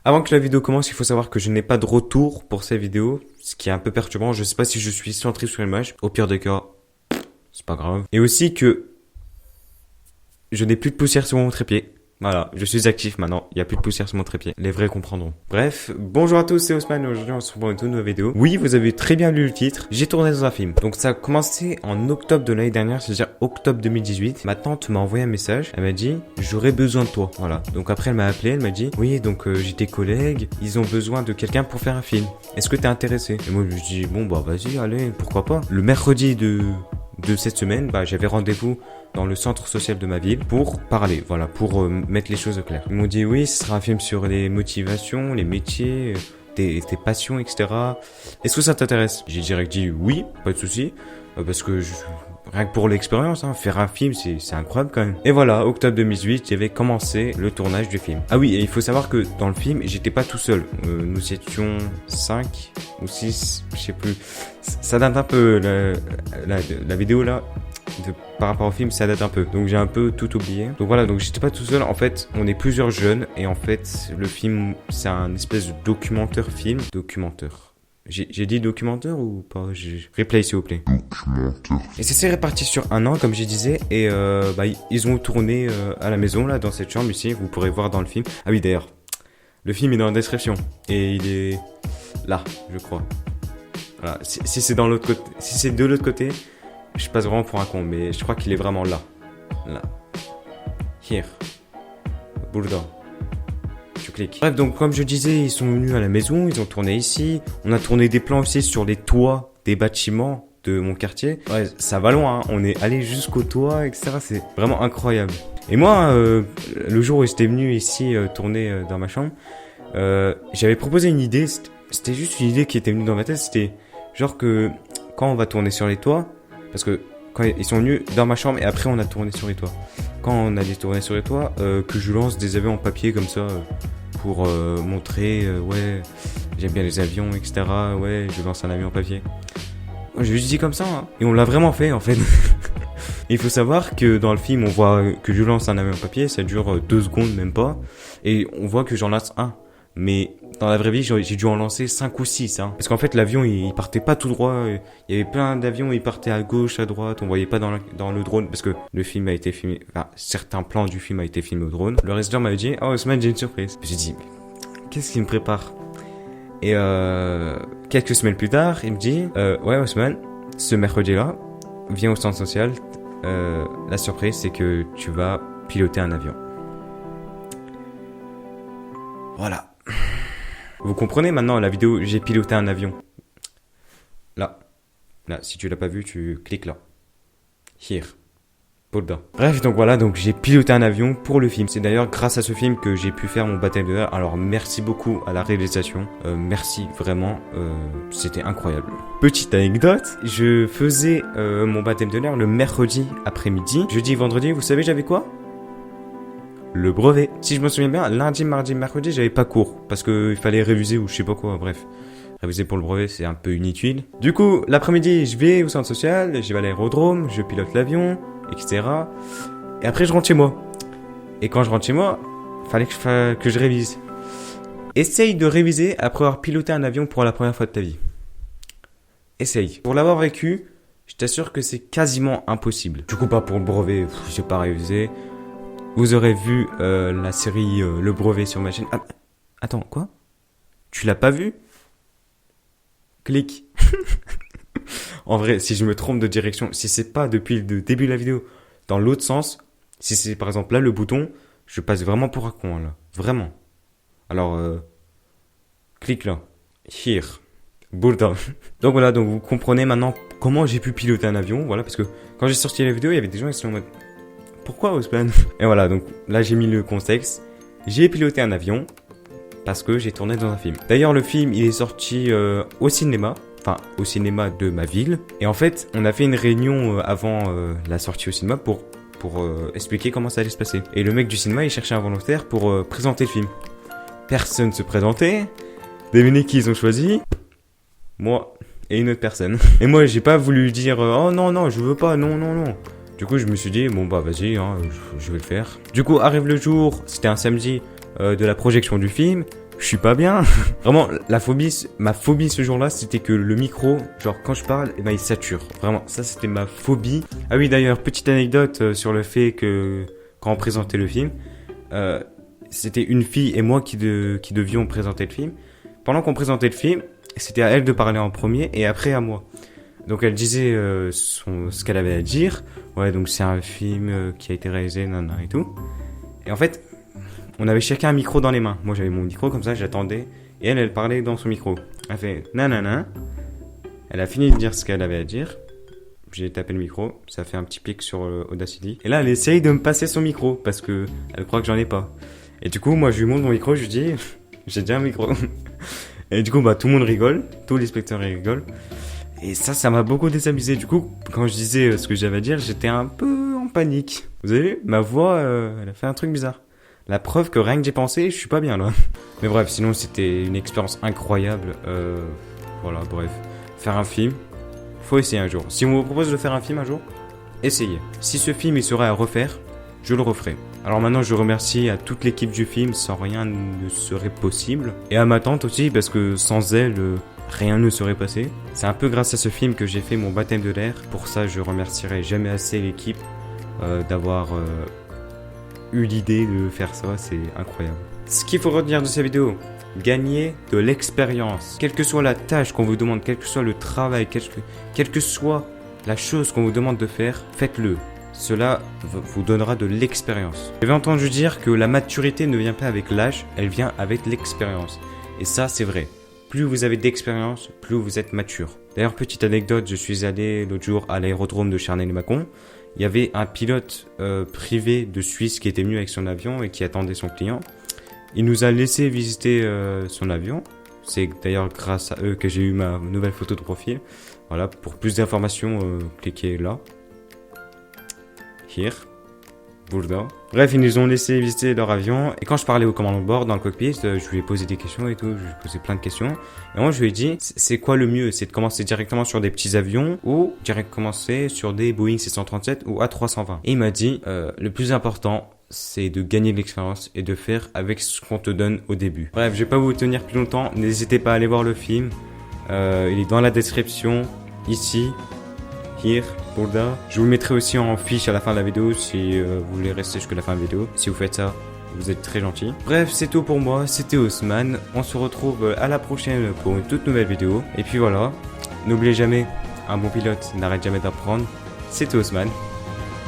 Avant que la vidéo commence, il faut savoir que je n'ai pas de retour pour cette vidéo, ce qui est un peu perturbant. Je sais pas si je suis centré sur l'image. Au pire des cas, c'est pas grave. Et aussi que je n'ai plus de poussière sur mon trépied. Voilà, je suis actif maintenant, il n'y a plus de poussière sur mon trépied. Les vrais comprendront. Bref, bonjour à tous, c'est Osman, aujourd'hui on se retrouve pour une toute nouvelle vidéo. Oui, vous avez très bien lu le titre, j'ai tourné dans un film. Donc ça a commencé en octobre de l'année dernière, c'est-à-dire octobre 2018. Ma tante m'a envoyé un message, elle m'a dit « J'aurais besoin de toi ». Voilà, donc après elle m'a appelé, elle m'a dit « Oui, donc j'ai des collègues, ils ont besoin de quelqu'un pour faire un film. Est-ce que t'es intéressé ?» Et moi je lui dis « Bon bah vas-y, allez, pourquoi pas ». Le mercredi de cette semaine, j'avais rendez-vous dans le centre social de ma ville pour parler, voilà, pour mettre les choses au clair. Ils m'ont dit oui, ce sera un film sur les motivations, les métiers, tes passions, etc. Est-ce que ça t'intéresse? J'ai direct dit oui, pas de souci, parce que rien que pour l'expérience, hein, faire un film, c'est incroyable quand même. Et voilà, octobre 2018, j'avais commencé le tournage du film. Ah oui, et il faut savoir que dans le film, j'étais pas tout seul. Nous étions 5 ou 6, je sais plus. Ça date un peu, la vidéo là. Par rapport au film, ça date un peu. Donc j'ai un peu tout oublié. Donc voilà, donc j'étais pas tout seul. En fait, on est plusieurs jeunes. Et en fait, le film, c'est un espèce de documentaire film. Documentaire. J'ai dit documentaire ou pas? Replay s'il vous plaît. Documentaire. Et ça s'est réparti sur un an, comme je disais. Et ils ont tourné à la maison, là, dans cette chambre ici. Vous pourrez voir dans le film. Ah oui, d'ailleurs, le film est dans la description. Et il est là, je crois. Voilà. Si c'est dans l'autre côté, si c'est de l'autre côté, je passe vraiment pour un con, mais je crois qu'il est vraiment là. Là. Here. Boulda. Tu cliques. Bref, donc comme je disais, ils sont venus à la maison, ils ont tourné ici. On a tourné des plans aussi sur les toits des bâtiments de mon quartier. Ouais, ça va loin, hein. On est allé jusqu'au toit, etc. C'est vraiment incroyable. Et moi, le jour où j'étais venu ici tourner dans ma chambre, j'avais proposé une idée. C'était juste une idée qui était venue dans ma tête. C'était genre que quand on va tourner sur les toits, parce que quand ils sont venus dans ma chambre et après on a tourné sur les toits. Quand on allait tourner sur les toits, que je lance des avions en papier comme ça pour montrer, ouais, j'aime bien les avions, etc. Ouais, je lance un avion en papier. Moi, je lui dis comme ça, hein. Et on l'a vraiment fait en fait. Il faut savoir que dans le film, on voit que je lance un avion en papier, ça dure 2 secondes même pas, et on voit que j'en lance un. Mais dans la vraie vie, j'ai dû en lancer 5 ou 6. Hein. Parce qu'en fait, l'avion, il partait pas tout droit. Il y avait plein d'avions, ils partaient à gauche, à droite. On voyait pas dans le drone. Parce que le film a été filmé... Enfin, certains plans du film a été filmé au drone. Le réalisateur m'avait dit « Oh, Osman, j'ai une surprise. » Je me suis dit « Qu'est-ce qu'il me prépare ?» Et quelques semaines plus tard, il me dit « Ouais, Osman, ce mercredi-là, viens au centre social. La surprise, c'est que tu vas piloter un avion. » Voilà. Vous comprenez maintenant la vidéo, j'ai piloté un avion. Là, si tu l'as pas vu, tu cliques là. Here. Polda. Bref, donc voilà, donc j'ai piloté un avion pour le film. C'est d'ailleurs grâce à ce film que j'ai pu faire mon baptême de l'air. Alors merci beaucoup à la réalisation. Merci vraiment, c'était incroyable. Petite anecdote, je faisais mon baptême de l'air le mercredi après-midi. Jeudi, vendredi, vous savez j'avais quoi? Le brevet. Si je me souviens bien, lundi, mardi, mercredi, j'avais pas cours. Parce que il fallait réviser ou je sais pas quoi, bref. Réviser pour le brevet, c'est un peu inutile. Du coup, l'après-midi, je vais au centre social, je vais à l'aérodrome, je pilote l'avion, etc. Et après, je rentre chez moi. Et quand je rentre chez moi, fallait que je révise. Essaye de réviser après avoir piloté un avion pour la première fois de ta vie. Essaye. Pour l'avoir vécu, je t'assure que c'est quasiment impossible. Du coup, pas pour le brevet, j'ai pas révisé. Vous aurez vu la série Le Brevet sur ma chaîne. Ah, attends, quoi? Tu l'as pas vu? Clique. En vrai, si je me trompe de direction, si c'est pas depuis le début de la vidéo, dans l'autre sens, si c'est par exemple là le bouton, je passe vraiment pour un con là. Vraiment. Alors, clique là. Here. Boulda. Donc voilà, donc vous comprenez maintenant comment j'ai pu piloter un avion. Voilà, parce que quand j'ai sorti la vidéo, il y avait des gens qui étaient en mode... Pourquoi Osman? Et voilà, donc là j'ai mis le contexte. J'ai piloté un avion parce que j'ai tourné dans un film. D'ailleurs le film il est sorti au cinéma, enfin au cinéma de ma ville. Et en fait on a fait une réunion avant la sortie au cinéma pour expliquer comment ça allait se passer. Et le mec du cinéma il cherchait un volontaire pour présenter le film. Personne se présentait. Devinez qui ils ont choisi? Moi et une autre personne. Et moi j'ai pas voulu dire oh non je veux pas, non. Du coup, je me suis dit, bon bah vas-y, hein, je vais le faire. Du coup, arrive le jour, c'était un samedi de la projection du film. je suis pas bien. Vraiment, ma phobie ce jour-là, c'était que le micro, genre quand je parle, il sature. Vraiment, ça c'était ma phobie. Ah oui, d'ailleurs, petite anecdote sur le fait que quand on présentait le film, c'était une fille et moi qui devions présenter le film. Pendant qu'on présentait le film, c'était à elle de parler en premier et après à moi. Donc elle disait ce qu'elle avait à dire. Ouais, donc c'est un film qui a été réalisé, nanana et tout. Et en fait, on avait chacun un micro dans les mains. Moi j'avais mon micro comme ça, j'attendais. Et elle parlait dans son micro. Elle fait nanana. Elle a fini de dire ce qu'elle avait à dire. J'ai tapé le micro, ça fait un petit pic sur Audacity. Et là elle essaye de me passer son micro parce que elle croit que j'en ai pas. Et du coup moi je lui montre mon micro, je lui dis j'ai déjà un micro. Et du coup bah tout le monde rigole, tous les spectateurs rigolent. Et ça m'a beaucoup déstabilisé. Du coup, quand je disais ce que j'avais à dire, j'étais un peu en panique. Vous avez vu, ma voix, elle a fait un truc bizarre. La preuve que rien que j'ai pensé, je suis pas bien là. Mais bref, sinon c'était une expérience incroyable. Voilà, bref. Faire un film, faut essayer un jour. Si on vous propose de faire un film un jour, essayez. Si ce film il serait à refaire, je le referai. Alors maintenant, je remercie à toute l'équipe du film, sans rien ne serait possible. Et à ma tante aussi, parce que sans elle... rien ne serait passé. C'est un peu grâce à ce film que j'ai fait mon baptême de l'air. Pour ça, je remercierai jamais assez l'équipe d'avoir eu l'idée de faire ça. C'est incroyable. Ce qu'il faut retenir de cette vidéo, gagner de l'expérience. Quelle que soit la tâche qu'on vous demande, quel que soit le travail, quelle que soit la chose qu'on vous demande de faire, faites-le. Cela vous donnera de l'expérience. J'avais entendu dire que la maturité ne vient pas avec l'âge, elle vient avec l'expérience. Et ça, c'est vrai. Plus vous avez d'expérience, plus vous êtes mature. D'ailleurs, petite anecdote, je suis allé l'autre jour à l'aérodrome de Charnay-les-Mâcon. Il y avait un pilote privé de Suisse qui était venu avec son avion et qui attendait son client. Il nous a laissé visiter son avion. C'est d'ailleurs grâce à eux que j'ai eu ma nouvelle photo de profil. Voilà, pour plus d'informations, cliquez là. Here. Bref, ils nous ont laissé visiter leur avion. Et quand je parlais au commandant de bord dans le cockpit, je lui ai posé des questions et tout. Je lui ai posé plein de questions. Et moi, je lui ai dit, c'est quoi le mieux? C'est de commencer directement sur des petits avions ou directement commencer sur des Boeing 737 ou A320. Et il m'a dit, le plus important, c'est de gagner de l'expérience et de faire avec ce qu'on te donne au début. Bref, je vais pas vous tenir plus longtemps. N'hésitez pas à aller voir le film. Il est dans la description, ici. Here, Burda. Je vous le mettrai aussi en fiche à la fin de la vidéo si vous voulez rester jusqu'à la fin de la vidéo. Si vous faites ça, vous êtes très gentil. Bref, c'est tout pour moi. C'était Haussmann. On se retrouve à la prochaine pour une toute nouvelle vidéo. Et puis voilà, n'oubliez jamais, un bon pilote n'arrête jamais d'apprendre. C'était Haussmann.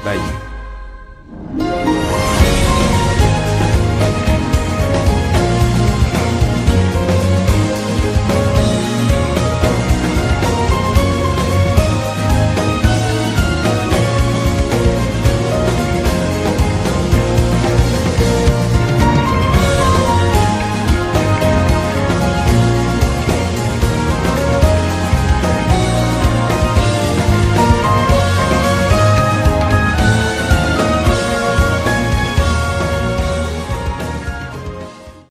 Bye.